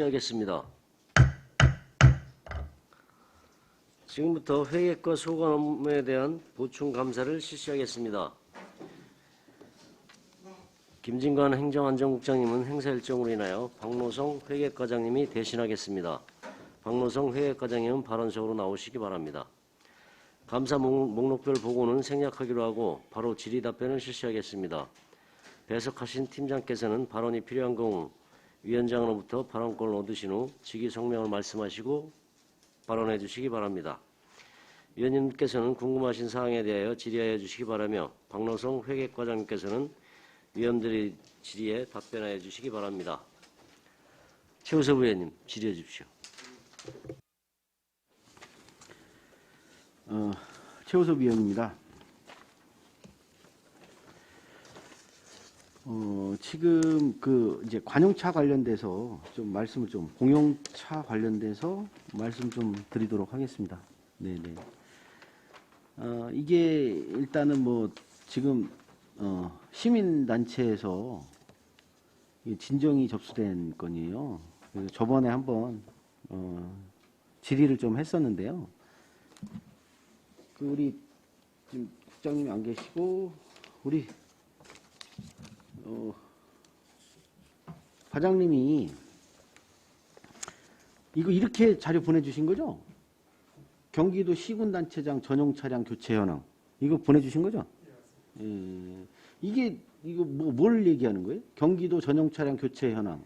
하겠습니다. 지금부터 회계과 소관업무에 대한 보충 감사를 실시하겠습니다. 김진관 행정안전국장님은 행사 일정으로 인하여 박노성 회계과장님이 대신하겠습니다. 박노성 회계과장님은 발언석으로 나오시기 바랍니다. 감사 목록별 보고는 생략하기로 하고 바로 질의 답변을 실시하겠습니다. 배석하신 팀장께서는 발언이 필요한 경우 위원장으로부터 발언권을 얻으신 후 직위 성명을 말씀하시고 발언해 주시기 바랍니다. 위원님께서는 궁금하신 사항에 대하여 질의하여 주시기 바라며 박노성 회계과장님께서는 위원들의 질의에 답변하여 주시기 바랍니다. 최우섭 의원님 질의해 주십시오. 최우섭 위원입니다. 지금 이제 관용차 관련돼서 좀 말씀을 공용차 관련돼서 말씀 좀 드리도록 하겠습니다. 네네. 이게 일단은 지금 시민단체에서 진정이 접수된 건이에요. 그래서 저번에 한번 질의를 좀 했었는데요. 우리 지금 국장님이 안 계시고 우리 과장님이 이거 이렇게 자료 보내주신 거죠? 경기도 시군단체장 전용 차량 교체 현황 이거 보내주신 거죠? 이거 뭘 얘기하는 거예요? 경기도 전용 차량 교체 현황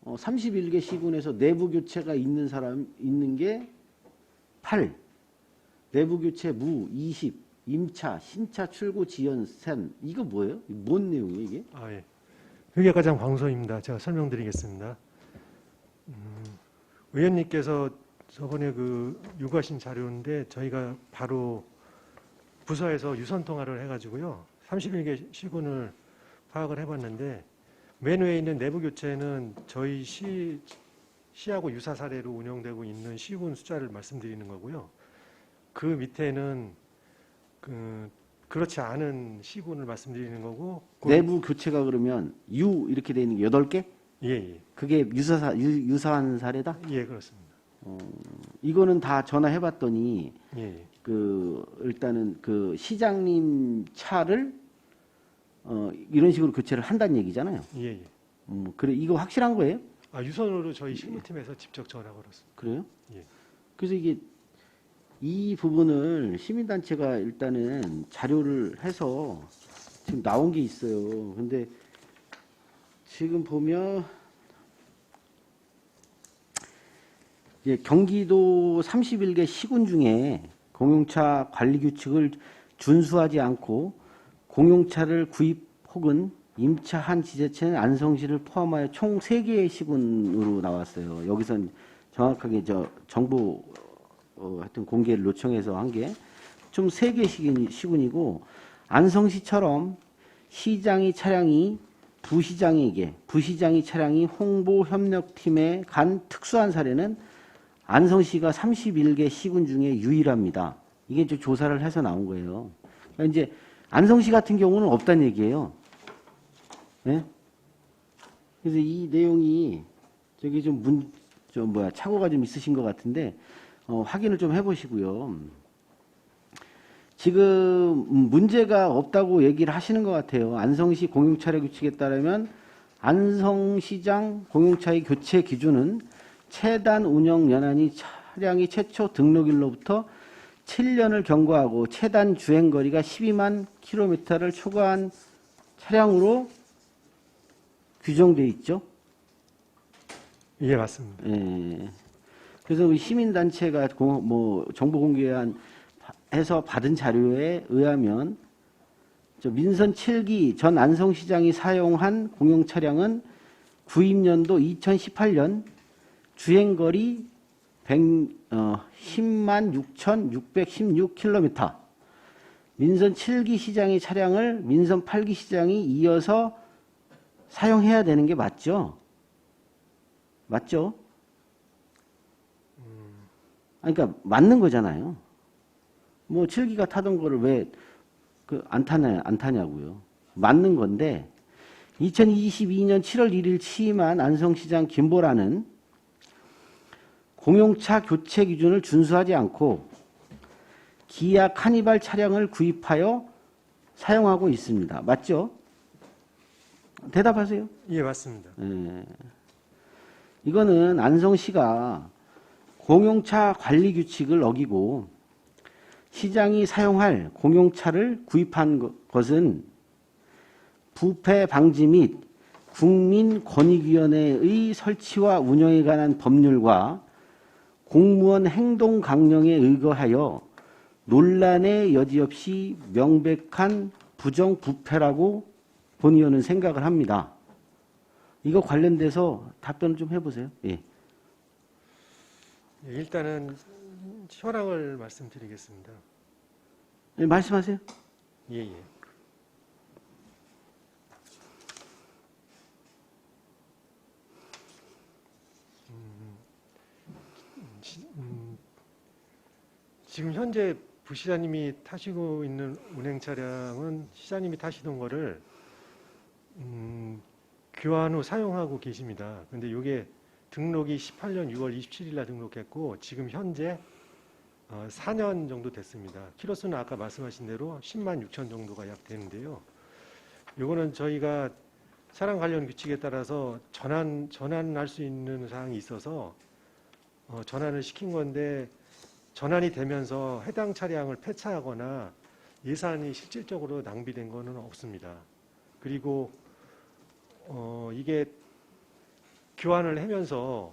31개 시군에서 내부 교체가 있는 게 8, 내부 교체 무 20, 임차, 신차 출고 지연 3. 이거 뭐예요? 뭔 내용이에요, 이게? 예. 회계과장 광소입니다. 제가 설명드리겠습니다. 의원님께서 저번에 요구하신 자료인데 저희가 바로 부서에서 유선 통화를 해가지고요. 31개 시군을 파악을 해봤는데 맨 위에 있는 내부 교체는 저희 시하고 유사 사례로 운영되고 있는 시군 숫자를 말씀드리는 거고요. 그 밑에는 그렇지 않은 시군을 말씀드리는 거고. 내부 교체가 그러면 이렇게 돼 있는 게 8개? 예. 그게 유사한 사례다? 예, 그렇습니다. 이거는 다 전화해 봤더니 예. 일단은 시장님 차를 이런 식으로 교체를 한다는 얘기잖아요. 예. 그래 이거 확실한 거예요? 유선으로 저희 실무팀에서 직접 전화 걸었습니다. 그래요? 예. 그래서 이 부분을 시민단체가 일단은 자료를 해서 지금 나온 게 있어요. 근데 지금 보면 경기도 31개 시군 중에 공용차 관리 규칙을 준수하지 않고 공용차를 구입 혹은 임차한 지자체는 안성시를 포함하여 총 3개의 시군으로 나왔어요. 여기선 정확하게 정보 하여튼 공개를 요청해서 한 게 좀 3개 시군이고 안성시처럼 시장이 차량이 부시장이 차량이 홍보협력팀에 간 특수한 사례는 안성시가 31개 시군 중에 유일합니다. 이게 조사를 해서 나온 거예요. 그러니까 이제 안성시 같은 경우는 없다는 얘기예요. 네? 그래서 이 내용이 착오가 좀 있으신 것 같은데 확인을 좀 해보시고요. 지금 문제가 없다고 얘기를 하시는 것 같아요. 안성시 공용차량 규칙에 따르면 안성시장 공용차의 교체 기준은 체단 운영 연한이 차량이 최초 등록일로부터 7년을 경과하고 체단 주행거리가 12만 km를 초과한 차량으로 규정되어 있죠. 예, 맞습니다. 예. 그래서 우리 시민단체가 정보 공개해서 받은 자료에 의하면 민선 7기 전 안성시장이 사용한 공용차량은 구입년도 2018년 주행거리 10만 6,616km. 민선 7기 시장의 차량을 민선 8기 시장이 이어서 사용해야 되는 게 맞죠? 맞죠? 그러니까 맞는 거잖아요. 7기가 타던 거를 왜 안 타냐고요. 맞는 건데 2022년 7월 1일 취임한 안성시장 김보라는 공용차 교체 기준을 준수하지 않고 기아 카니발 차량을 구입하여 사용하고 있습니다. 맞죠? 대답하세요. 예, 맞습니다. 이거는 안성시가 공용차 관리 규칙을 어기고 시장이 사용할 공용차를 구입한 것은 부패 방지 및 국민권익위원회의 설치와 운영에 관한 법률과 공무원 행동 강령에 의거하여 논란의 여지 없이 명백한 부정부패라고 본 의원은 생각을 합니다. 이거 관련돼서 답변을 좀 해보세요. 예. 예, 일단은 현황을 말씀드리겠습니다. 예, 말씀하세요. 예, 예. 지금 현재 부시장님이 타시고 있는 운행 차량은 시장님이 타시던 거를 교환 후 사용하고 계십니다. 근데 이게 등록이 18년 6월 27일 날 등록했고 지금 현재 4년 정도 됐습니다. 키로수는 아까 말씀하신 대로 10만 6천 정도가 약 되는데요. 이거는 저희가 차량 관련 규칙에 따라서 전환할 수 있는 사항이 있어서 전환을 시킨 건데 전환이 되면서 해당 차량을 폐차하거나 예산이 실질적으로 낭비된 거는 없습니다. 그리고 이게 교환을 하면서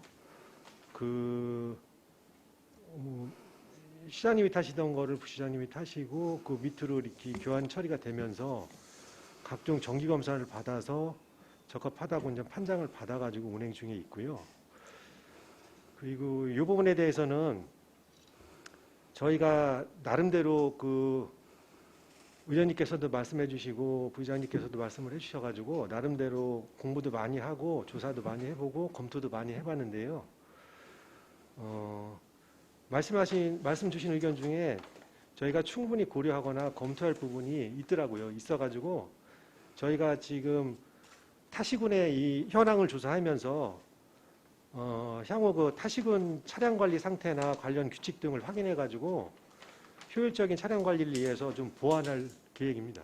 시장님이 타시던 거를 부시장님이 타시고 그 밑으로 이렇게 교환 처리가 되면서 각종 정기 검사를 받아서 적합하다고 이제 판정을 받아가지고 운행 중에 있고요. 그리고 이 부분에 대해서는 저희가 나름대로 의원님께서도 말씀해 주시고 부의장님께서도 말씀을 해 주셔가지고 나름대로 공부도 많이 하고 조사도 많이 해보고 검토도 많이 해봤는데요. 말씀 주신 의견 중에 저희가 충분히 고려하거나 검토할 부분이 있더라고요. 있어가지고 저희가 지금 타시군의 이 현황을 조사하면서 향후 그 타시군 차량 관리 상태나 관련 규칙 등을 확인해 가지고 효율적인 차량 관리를 위해서 좀 보완할 계획입니다.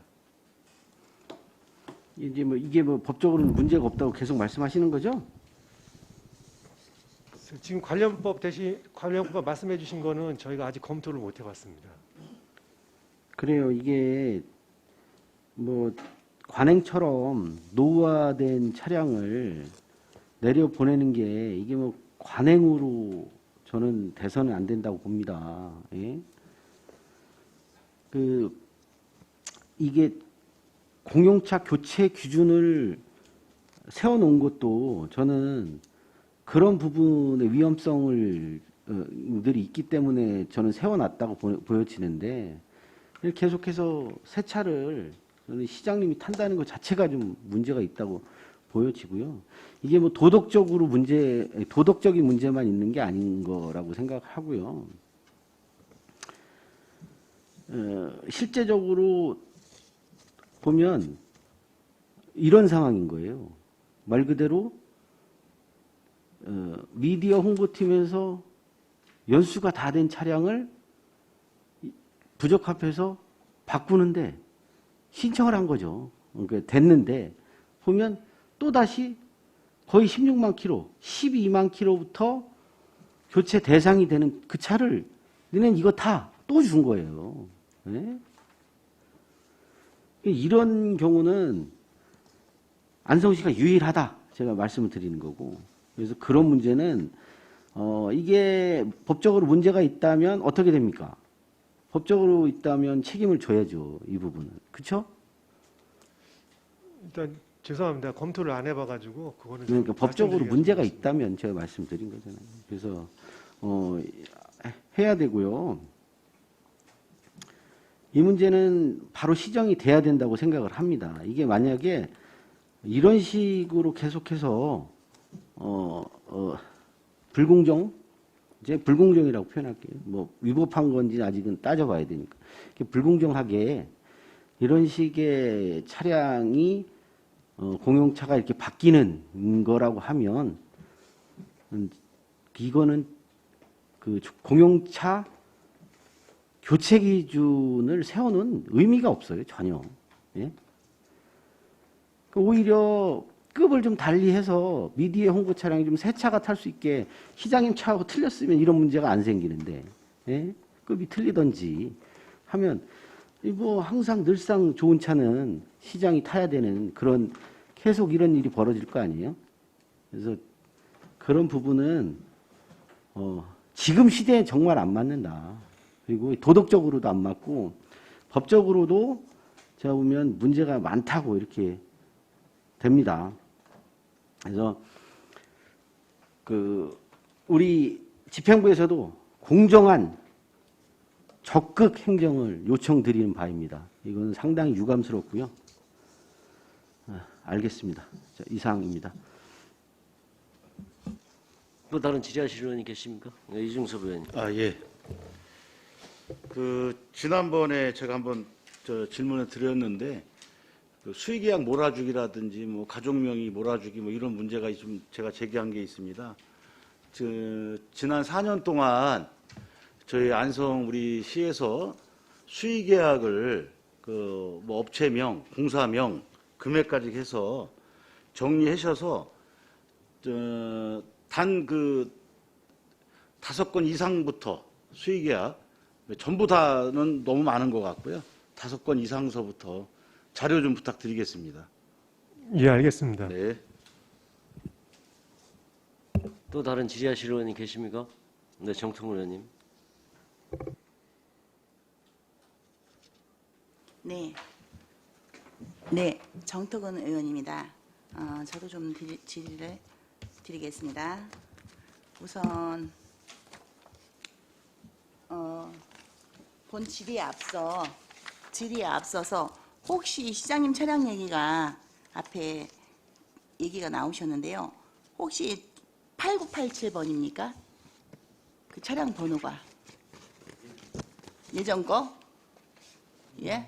이제 이게 법적으로는 문제가 없다고 계속 말씀하시는 거죠? 지금 관련법 말씀해 주신 거는 저희가 아직 검토를 못 해봤습니다. 그래요. 이게 관행처럼 노후화된 차량을 내려 보내는 게 이게 관행으로 저는 돼서는 안 된다고 봅니다. 예? 이게 공용차 교체 기준을 세워놓은 것도 저는 그런 부분의 위험성을 들이 있기 때문에 저는 세워놨다고 보여지는데 계속해서 새 차를 저는 시장님이 탄다는 것 자체가 좀 문제가 있다고 보여지고요. 이게 도덕적인 문제만 있는 게 아닌 거라고 생각하고요. 실제적으로 보면 이런 상황인 거예요. 말 그대로 미디어 홍보팀에서 연수가 다 된 차량을 부적합해서 바꾸는데 신청을 한 거죠. 그러니까 됐는데 보면 또다시 거의 16만 킬로, 12만 킬로부터 교체 대상이 되는 그 차를 너네는 이거 다 또 준 거예요. 네? 이런 경우는 안성시가 유일하다 제가 말씀을 드리는 거고 그래서 그런 문제는 이게 법적으로 문제가 있다면 어떻게 됩니까? 법적으로 있다면 책임을 져야죠. 이 부분은. 그렇죠? 일단 죄송합니다. 검토를 안 해봐가지고 그거는 그러니까 법적으로 문제가 있다면 제가 말씀드린 거잖아요. 그래서 해야 되고요. 이 문제는 바로 시정이 돼야 된다고 생각을 합니다. 이게 만약에 이런 식으로 계속해서 이제 불공정이라고 표현할게요. 위법한 건지 아직은 따져봐야 되니까. 불공정하게 이런 식의 차량이 공용차가 이렇게 바뀌는 거라고 하면 이거는 그 공용차 교체 기준을 세우는 의미가 없어요, 전혀. 예? 오히려 급을 좀 달리해서 미디어 홍보 차량이 좀 새 차가 탈 수 있게 시장님 차하고 틀렸으면 이런 문제가 안 생기는데, 예? 급이 틀리든지 하면 뭐 항상 늘상 좋은 차는 시장이 타야 되는 그런 계속 이런 일이 벌어질 거 아니에요? 그래서 그런 부분은 지금 시대에 정말 안 맞는다. 그리고 도덕적으로도 안 맞고 법적으로도 제가 보면 문제가 많다고 이렇게 됩니다. 그래서 그 우리 집행부에서도 공정한 적극 행정을 요청드리는 바입니다. 이건 상당히 유감스럽고요. 알겠습니다. 자, 이상입니다. 또 다른 질의하실 의원이 계십니까? 네, 이중섭 의원님. 예. 지난번에 제가 한번 질문을 드렸는데 그 수의계약 몰아주기라든지 뭐 가족명의 몰아주기 뭐 이런 문제가 좀 제가 제기한 게 있습니다. 지난 4년 동안 저희 안성 우리 시에서 수의계약을 그 뭐 업체명, 공사명, 금액까지 해서 정리하셔서 단 그 5건 이상부터 수의계약 전부 다는 너무 많은 것 같고요. 5건 이상서부터 자료 좀 부탁드리겠습니다. 예, 알겠습니다. 네. 또 다른 질의하실 의원이 계십니까? 네, 정통훈 의원님. 네, 정특은 의원입니다. 저도 좀 질의를 드리겠습니다. 우선 본 질의에 앞서서 혹시 시장님 차량 얘기가 앞에 얘기가 나오셨는데요. 혹시 8987번입니까? 그 차량 번호가 예전 거? 예?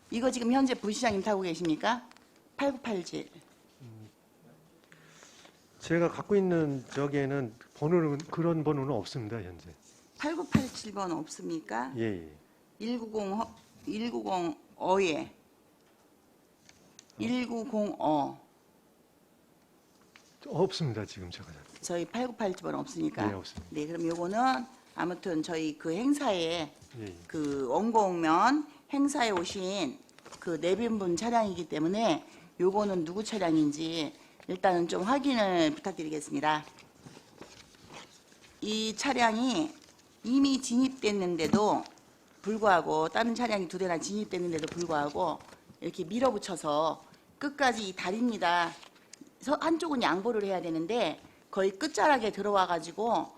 이거 지금 현재 부시장님 타고 계십니까? 8987. 제가 갖고 있는 저기에는 번호는 그런 번호는 없습니다, 현재. 8987번 없습니까? 예, 예. 1905에 1905 없습니다, 지금 제가. 저희 8987번 없으니까. 예, 없습니다. 네, 그럼 요거는 아무튼 저희 그 행사에 예, 예. 그 원공면 행사에 오신 그 내빈분 차량이기 때문에 요거는 누구 차량인지 일단은 좀 확인을 부탁드리겠습니다. 이 차량이 이미 진입됐는데도 불구하고 다른 차량이 2대나 진입됐는데도 불구하고 이렇게 밀어붙여서 끝까지 이 다리입니다. 한쪽은 양보를 해야 되는데 거의 끝자락에 들어와 가지고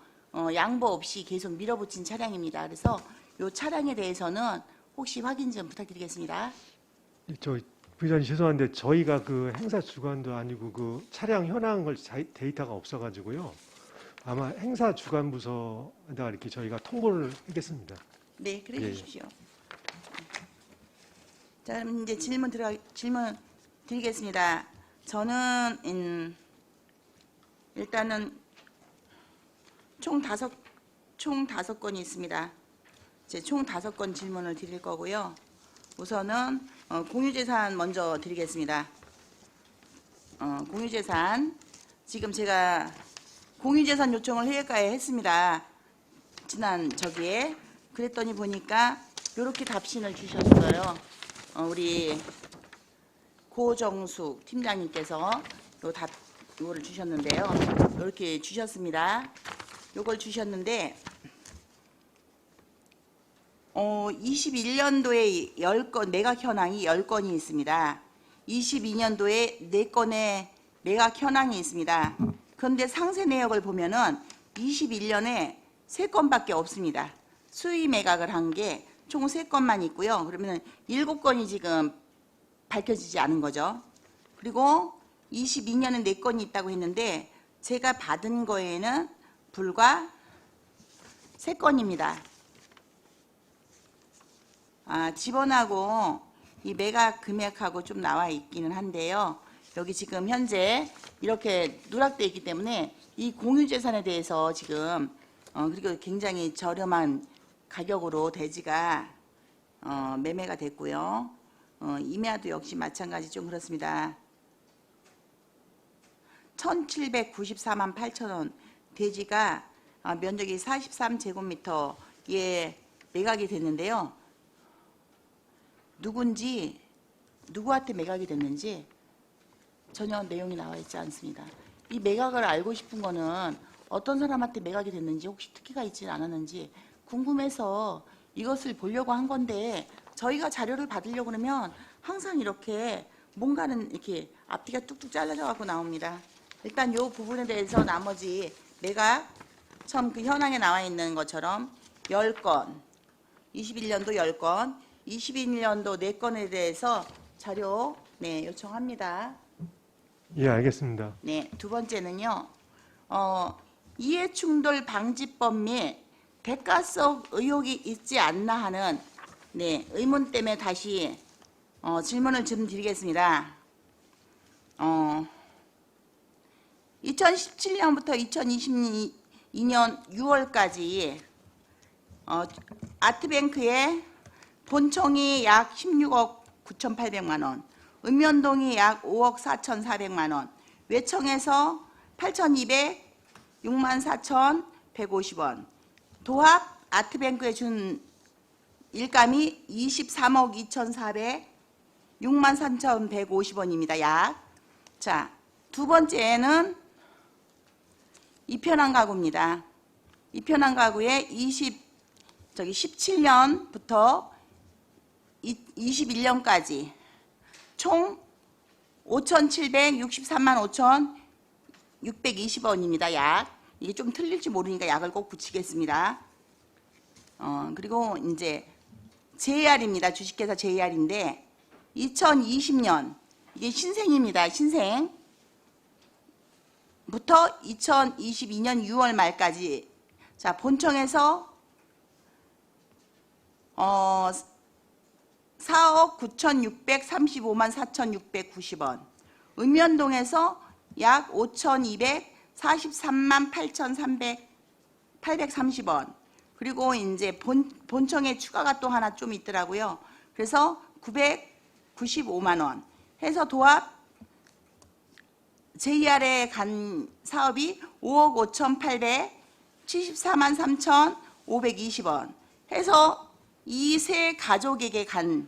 양보 없이 계속 밀어붙인 차량입니다. 그래서 이 차량에 대해서는 혹시 확인 좀 부탁드리겠습니다. 저 부장님 죄송한데 저희가 그 행사 주관도 아니고 그 차량 현황 걸 데이터가 없어가지고요. 아마 행사 주관 부서에다가 이렇게 저희가 통보를 하겠습니다. 네, 그래 예. 주십시오. 자, 그럼 이제 질문 드리겠습니다. 저는 일단은 총 5건이 있습니다. 제 총 5건 질문을 드릴 거고요. 우선은 공유재산 먼저 드리겠습니다. 공유재산 지금 제가 공유재산 요청을 회계과에 했습니다. 지난 저기에 그랬더니 보니까 이렇게 답신을 주셨어요. 우리 고정숙 팀장님께서 요거를 주셨는데요. 이렇게 주셨습니다. 요걸 주셨는데 21년도에 10건 매각 현황이 10건이 있습니다. 22년도에 4건의 매각 현황이 있습니다. 그런데 상세 내역을 보면은 21년에 3건밖에 없습니다. 수의 매각을 한 게 총 3건만 있고요. 그러면 7건이 지금 밝혀지지 않은 거죠. 그리고 22년에 4건이 있다고 했는데 제가 받은 거에는 불과 3건입니다. 집원하고 이 매각 금액하고 좀 나와 있기는 한데요. 여기 지금 현재 이렇게 누락되어 있기 때문에 이 공유재산에 대해서 지금 그리고 굉장히 저렴한 가격으로 대지가 매매가 됐고요. 임야도 역시 마찬가지 좀 그렇습니다. 1,794만 8천 원 대지가 면적이 43제곱미터에 매각이 됐는데요. 누구한테 매각이 됐는지 전혀 내용이 나와 있지 않습니다. 이 매각을 알고 싶은 거는 어떤 사람한테 매각이 됐는지 혹시 특혜가 있지는 않았는지 궁금해서 이것을 보려고 한 건데 저희가 자료를 받으려고 그러면 항상 이렇게 뭔가는 이렇게 앞뒤가 뚝뚝 잘라져 갖고 나옵니다. 일단 이 부분에 대해서 나머지 매각 처음 그 현황에 나와 있는 것처럼 10건, 21년도 10건, 22년도 4건에 대해서 자료 요청합니다. 예, 알겠습니다. 네, 두 번째는요. 이해충돌 방지법 및 대가성 의혹이 있지 않나 하는 의문 때문에 다시 질문을 좀 드리겠습니다. 2017년부터 2022년 6월까지 아트뱅크에 본청이 약 16억 9,800만 원, 읍면동이 약 5억 4,400만 원, 외청에서 8,200, 64,150원, 도합 아트뱅크에 준 일감이 23억 2,400, 63,150원입니다. 약. 자, 두 번째는 이편한 가구입니다. 이편한 가구에 17년부터 21년까지 총 5,763만 5,620원입니다. 약. 이게 좀 틀릴지 모르니까 약을 꼭 붙이겠습니다. 그리고 이제 JR입니다. 주식회사 JR인데 2020년 이게 신생입니다. 신생부터 2022년 6월 말까지 자 본청에서 4억 9,635만 4,690원, 읍면동에서 약 5,243만 8,830원, 그리고 이제 본청에 추가가 또 하나 좀 있더라고요. 그래서 995만 원 해서 도합 JR에 간 사업이 5억 5,874만 3,520원 해서 이 세 가족에게 간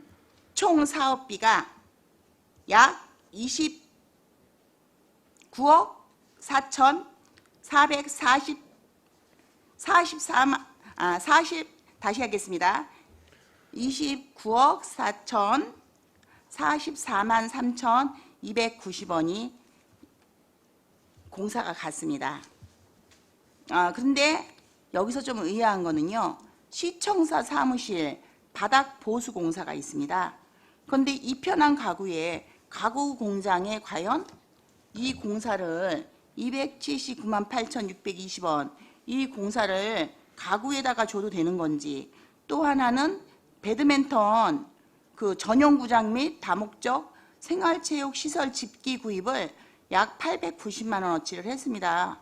총 사업비가 약 29억 4,444만 다시 하겠습니다. 29억 4,044만 3,290원이 공사가 갔습니다. 그런데 여기서 좀 의아한 거는요. 시청사 사무실 바닥 보수 공사가 있습니다. 그런데 이편한 가구에 가구 공장에 과연 이 공사를 279만 8,620원 이 공사를 가구에다가 줘도 되는 건지, 또 하나는 배드민턴 그 전용구장 및 다목적 생활체육시설 집기 구입을 약 890만 원어치를 했습니다.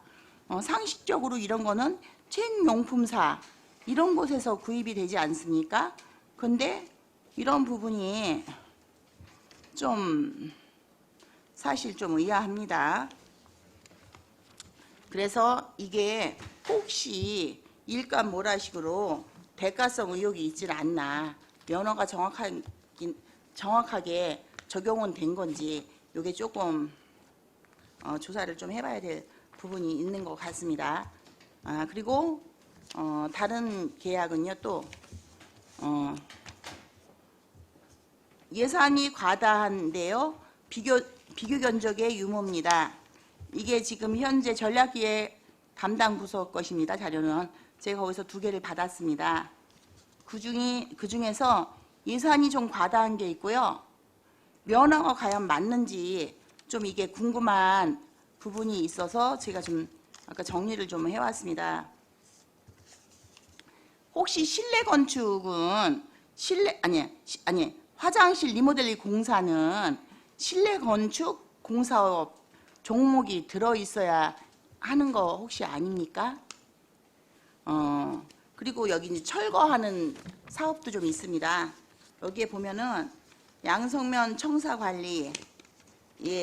상식적으로 이런 거는 체육용품사 이런 곳에서 구입이 되지 않습니까? 근데 이런 부분이 좀 사실 좀 의아합니다. 그래서 이게 혹시 일감 몰아식으로 대가성 의혹이 있질 않나, 면허가 정확하게 적용은 된 건지 이게 조금 조사를 좀 해봐야 될 부분이 있는 것 같습니다. 그리고 다른 계약은요 또 예산이 과다한데요. 비교 견적의 유무입니다. 이게 지금 현재 전략기획 담당 부서 것입니다. 자료는 제가 거기서 2개를 받았습니다. 그중에서 예산이 좀 과다한 게 있고요. 면허가 과연 맞는지 좀 이게 궁금한 부분이 있어서 제가 좀 아까 정리를 좀 해왔습니다. 혹시 실내 건축은 화장실 리모델링 공사는 실내 건축 공사업 종목이 들어있어야 하는 거 혹시 아닙니까? 그리고 여기 이제 철거하는 사업도 좀 있습니다. 여기에 보면은 양성면 청사 관리에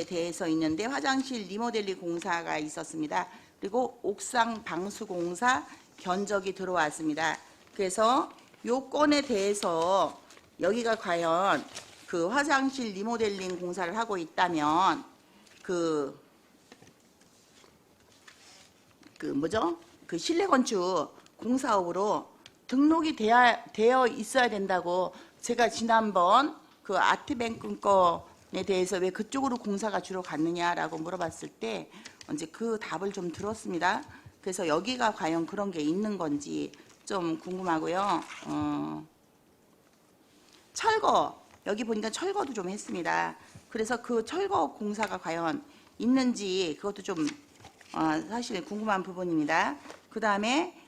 대해서 있는데 화장실 리모델링 공사가 있었습니다. 그리고 옥상 방수 공사 견적이 들어왔습니다. 그래서 요 건에 대해서 여기가 과연 그 화장실 리모델링 공사를 하고 있다면 그 실내 건축 공사업으로 등록이 되어 있어야 된다고 제가 지난번 그 아트뱅크 건에 대해서 왜 그쪽으로 공사가 주로 갔느냐라고 물어봤을 때 이제 그 답을 좀 들었습니다. 그래서 여기가 과연 그런 게 있는 건지 좀 궁금하고요. 철거, 여기 보니까 철거도 좀 했습니다. 그래서 그 철거 공사가 과연 있는지 그것도 좀 사실 궁금한 부분입니다. 그 다음에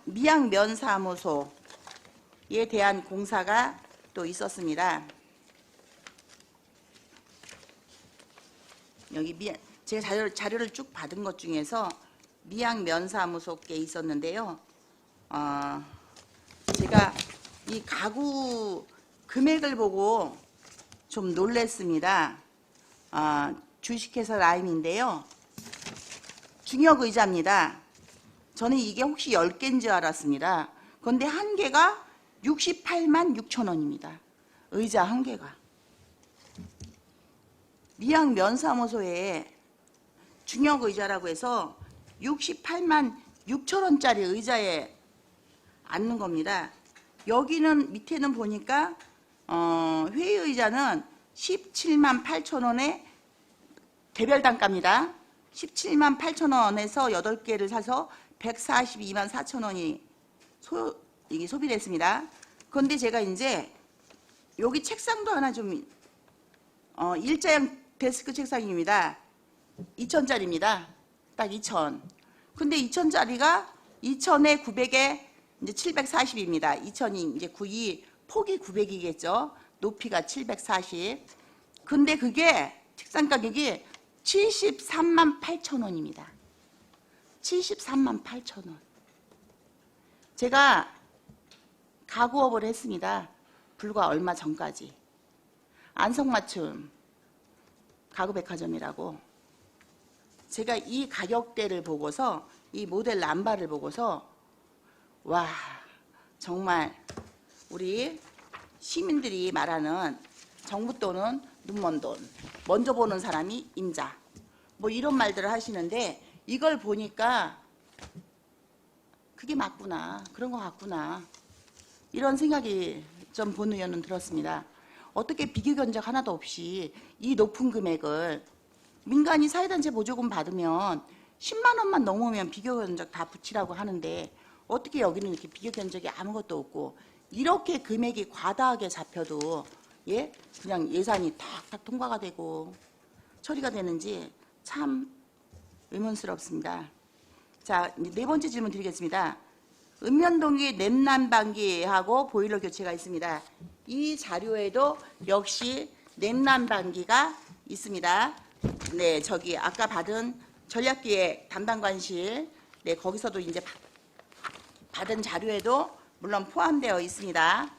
미양면사무소에 대한 공사가 또 있었습니다. 여기 제가 자료를 쭉 받은 것 중에서 미양면사무소께 있었는데요. 제가 이 가구 금액을 보고 좀 놀랬습니다. 주식회사 라임인데요. 중역의자입니다. 저는 이게 혹시 10개인 줄 알았습니다. 그런데 한 개가 68만 6천 원입니다. 의자 한 개가. 미양면사무소에 중역의자라고 해서 68만 6천 원짜리 의자에 앉는 겁니다. 여기는 밑에는 보니까 회의의자는 17만 8천 원에 개별 단가입니다. 17만 8천 원에서 8개를 사서 142만 4천 원이 이게 소비됐습니다. 그런데 제가 이제 여기 책상도 하나 좀 일자형 데스크 책상입니다. 2천짜리입니다. 딱 2천. 근데 2천짜리가 2천에 900에 이제 740입니다. 2천이 이제 폭이 900이겠죠. 높이가 740. 근데 그게 책상 가격이 73만 8천 원입니다. 73만 8천 원. 제가 가구업을 했습니다. 불과 얼마 전까지. 안성맞춤 가구백화점이라고. 제가 이 가격대를 보고서 이 모델 남바를 보고서 와 정말 우리 시민들이 말하는 정부 돈은 눈먼 돈, 먼저 보는 사람이 임자, 뭐 이런 말들을 하시는데 이걸 보니까 그게 맞구나, 그런 것 같구나, 이런 생각이 좀 본 의원은 들었습니다. 어떻게 비교 견적 하나도 없이 이 높은 금액을 민간이 사회단체 보조금 받으면 10만 원만 넘으면 비교 견적 다 붙이라고 하는데 어떻게 여기는 이렇게 비교 견적이 아무것도 없고 이렇게 금액이 과다하게 잡혀도 그냥 예산이 탁탁 통과가 되고 처리가 되는지 참 의문스럽습니다. 자, 이제 네 번째 질문 드리겠습니다. 읍면동이 냉난방기하고 보일러 교체가 있습니다. 이 자료에도 역시 냉난방기가 있습니다. 네, 저기 아까 받은 전략기획 담당관실, 네, 거기서도 이제 받은 자료에도 물론 포함되어 있습니다.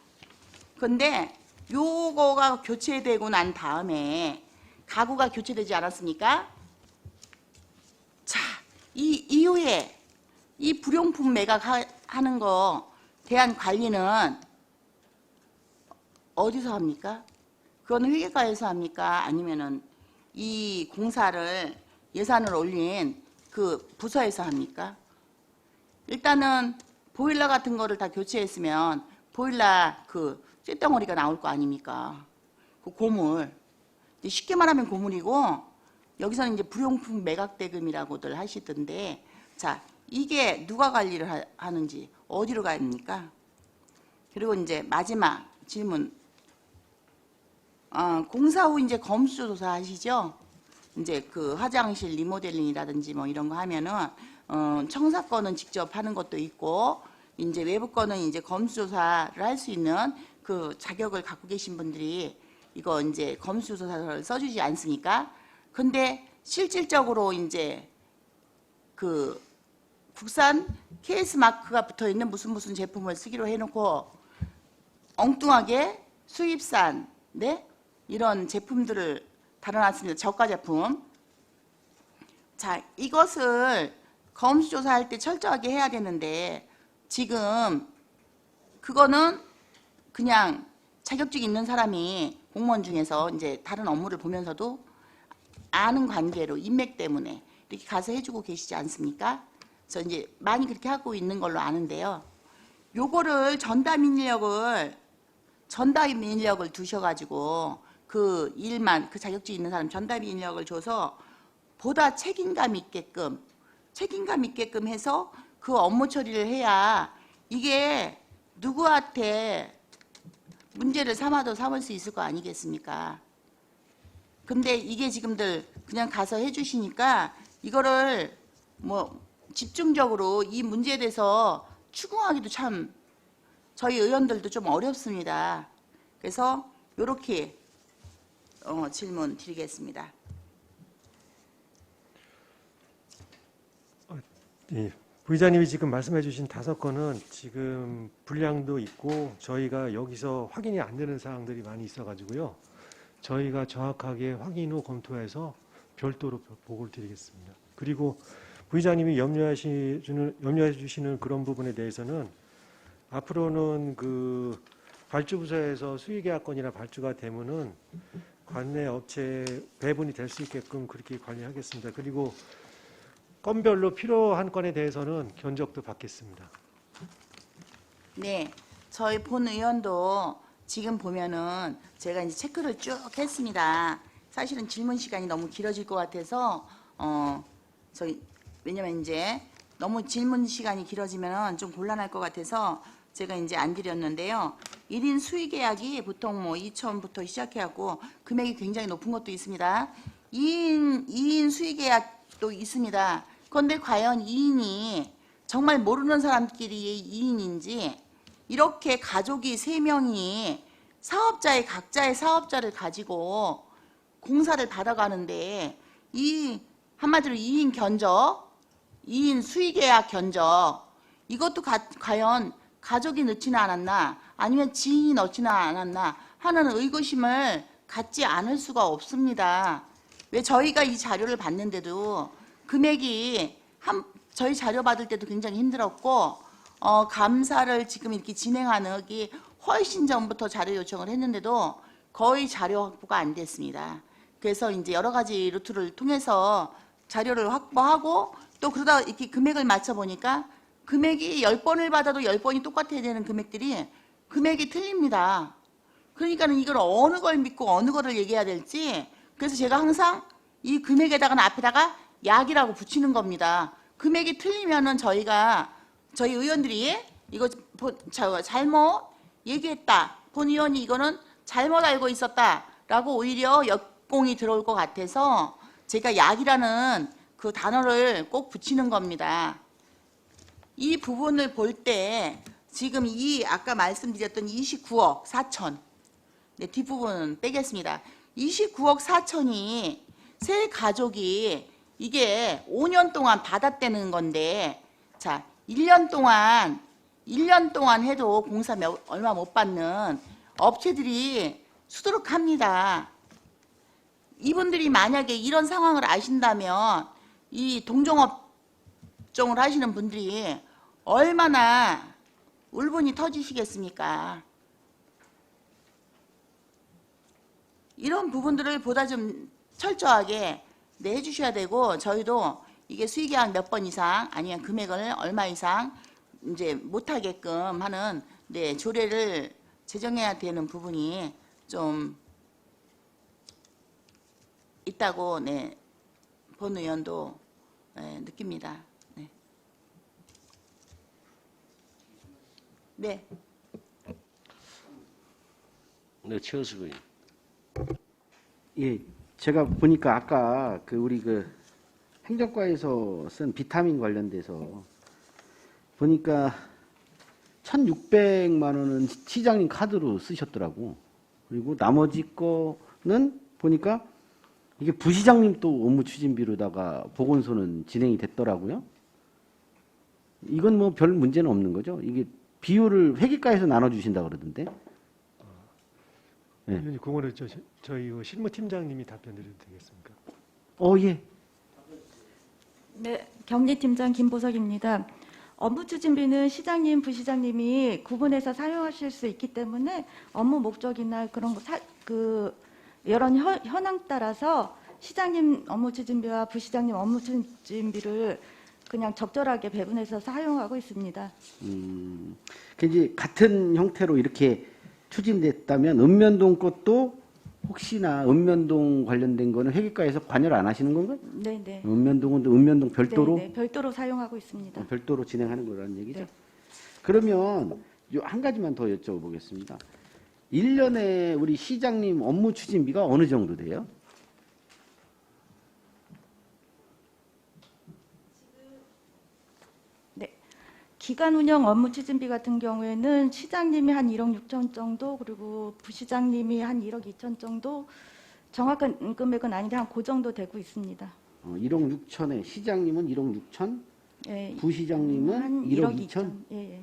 근데 요거가 교체되고 난 다음에 가구가 교체되지 않았습니까? 자, 이 이후에 이 불용품 매각하는 거 대한 관리는 어디서 합니까? 그건 회계과에서 합니까? 아니면은 이 공사를 예산을 올린 그 부서에서 합니까? 일단은 보일러 같은 거를 다 교체했으면 보일러 그 쇳덩어리가 나올 거 아닙니까? 그 고물. 쉽게 말하면 고물이고 여기서는 이제 불용품 매각 대금이라고들 하시던데 자, 이게 누가 관리를 하는지 어디로 갑니까? 그리고 이제 마지막 질문. 공사 후 이제 검수조사 하시죠? 이제 그 화장실 리모델링이라든지 뭐 이런 거 하면은 청사권은 직접 하는 것도 있고 이제 외부 거는 이제 검수조사를 할 수 있는 그 자격을 갖고 계신 분들이 이거 이제 검수조사서를 써주지 않습니까? 근데 실질적으로 이제 그 국산 KS 마크가 붙어 있는 무슨 제품을 쓰기로 해놓고 엉뚱하게 수입산 네 이런 제품들을 달아놨습니다. 저가 제품. 자, 이것을 검수조사할 때 철저하게 해야 되는데 지금 그거는 그냥 자격증 있는 사람이 공무원 중에서 이제 다른 업무를 보면서도 아는 관계로 인맥 때문에 이렇게 가서 해주고 계시지 않습니까? 그래서 이제 많이 그렇게 하고 있는 걸로 아는데요. 요거를 전담인력을 두셔가지고 그 일만 그 자격증 있는 사람 전담인력을 줘서 보다 책임감 있게끔 해서 그 업무 처리를 해야 이게 누구한테 문제를 삼아도 삼을 수 있을 거 아니겠습니까? 근데 이게 지금들 그냥 가서 해주시니까 이거를 뭐 집중적으로 이 문제에 대해서 추궁하기도 참 저희 의원들도 좀 어렵습니다. 그래서 이렇게 질문 드리겠습니다. 예, 부의장님이 지금 말씀해 주신 5건은 지금 분량도 있고 저희가 여기서 확인이 안 되는 사항들이 많이 있어가지고요. 저희가 정확하게 확인 후 검토해서 별도로 보고를 드리겠습니다. 그리고 부의장님이 염려해 주시는 그런 부분에 대해서는 앞으로는 그 발주부서에서 수의계약건이나 발주가 되면은 관내 업체 배분이 될 수 있게끔 그렇게 관리하겠습니다. 그리고 건별로 필요한 건에 대해서는 견적도 받겠습니다. 네, 저희 본 의원도 지금 보면은 제가 이제 체크를 쭉 했습니다. 사실은 질문 시간이 너무 길어질 것 같아서 저희 왜냐면 이제 너무 질문 시간이 길어지면 좀 곤란할 것 같아서 제가 이제 안 드렸는데요. 1인 수의 계약이 보통 뭐 2천부터 시작해갖고 금액이 굉장히 높은 것도 있습니다. 2인 수의 계약도 있습니다. 그런데 과연 2인이 정말 모르는 사람끼리 2인인지 이렇게 가족이 3명이 사업자의 각자의 사업자를 가지고 공사를 받아가는데 이 한마디로 2인 견적, 2인 수의계약 견적 이것도 과연 가족이 넣지는 않았나 아니면 지인이 넣지는 않았나 하는 의구심을 갖지 않을 수가 없습니다. 왜 저희가 이 자료를 봤는데도 금액이 저희 자료 받을 때도 굉장히 힘들었고 감사를 지금 이렇게 진행하기 훨씬 전부터 자료 요청을 했는데도 거의 자료 확보가 안 됐습니다. 그래서 이제 여러 가지 루트를 통해서 자료를 확보하고 또 그러다 이렇게 금액을 맞춰 보니까 금액이 10번을 받아도 10번이 똑같아야 되는 금액들이 금액이 틀립니다. 그러니까는 이걸 어느 걸 믿고 어느 거를 얘기해야 될지 그래서 제가 항상 이 금액에다가 앞에다가 약이라고 붙이는 겁니다. 금액이 틀리면은 저희 의원들이 이거 잘못 얘기했다. 본 의원이 이거는 잘못 알고 있었다라고 오히려 역공이 들어올 것 같아서 제가 약이라는 그 단어를 꼭 붙이는 겁니다. 이 부분을 볼 때 지금 이 아까 말씀드렸던 29억 4천 네, 뒷부분은 빼겠습니다. 29억 4천이 세 가족이 이게 5년 동안 받았다는 건데 자 1년 동안 해도 공사 얼마 못 받는 업체들이 수두룩합니다. 이분들이 만약에 이런 상황을 아신다면 이 동종업종을 하시는 분들이 얼마나 울분이 터지시겠습니까? 이런 부분들을 보다 좀 철저하게 해주셔야 되고 저희도 이게 수의계약 몇 번 이상 아니면 금액을 얼마 이상 이제 못하게끔 하는 조례를 제정해야 되는 부분이 좀 있다고 본 의원도 느낍니다. 네. 네, 최우수 의원. 예, 제가 보니까 아까 우리 행정과에서 쓴 비타민 관련돼서 보니까 1,600만 원은 시장님 카드로 쓰셨더라고. 그리고 나머지 거는 보니까 이게 부시장님 또 업무 추진비로다가 보건소는 진행이 됐더라고요. 이건 뭐 별 문제는 없는 거죠. 이게 비율을 회계과에서 나눠주신다 그러던데. 네. 의원님, 그거는 저희 실무팀장님이 답변 드려도 되겠습니까? 예. 네, 경리팀장 김보석입니다. 업무 추진비는 시장님, 부시장님이 구분해서 사용하실 수 있기 때문에 업무 목적이나 그런 거 이런 현황 따라서 시장님 업무 추진비와 부시장님 업무 추진비를 그냥 적절하게 배분해서 사용하고 있습니다. 그 이제 같은 형태로 이렇게 추진됐다면 읍면동 것도 혹시나 읍면동 관련된 거는 회계과에서 관여를 안 하시는 건가요? 네, 네. 읍면동은 또 읍면동 별도로 네, 네, 별도로 사용하고 있습니다. 별도로 진행하는 거라는 얘기죠. 네. 그러면 요 한 가지만 더 여쭤보겠습니다. 1년에 우리 시장님 업무 추진비가 어느 정도 돼요? 네. 기간 운영 업무 추진비 같은 경우에는 시장님이 한 1억 6천 정도, 그리고 부시장님이 한 1억 2천 정도, 정확한 금액은 아닌데 한 그 정도 되고 있습니다. 1억 6천에 시장님은 1억 6천, 예, 부시장님은 한 1억 2천? 예, 예.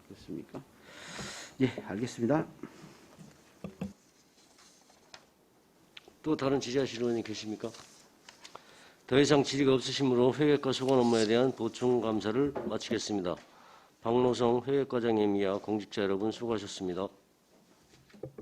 그렇습니까? 예, 알겠습니다. 또 다른 지지하실 의원님 계십니까? 더 이상 질의가 없으시므로 회계과 소관 업무에 대한 보충 감사를 마치겠습니다. 박노성 회계과장님 이하 공직자 여러분 수고하셨습니다.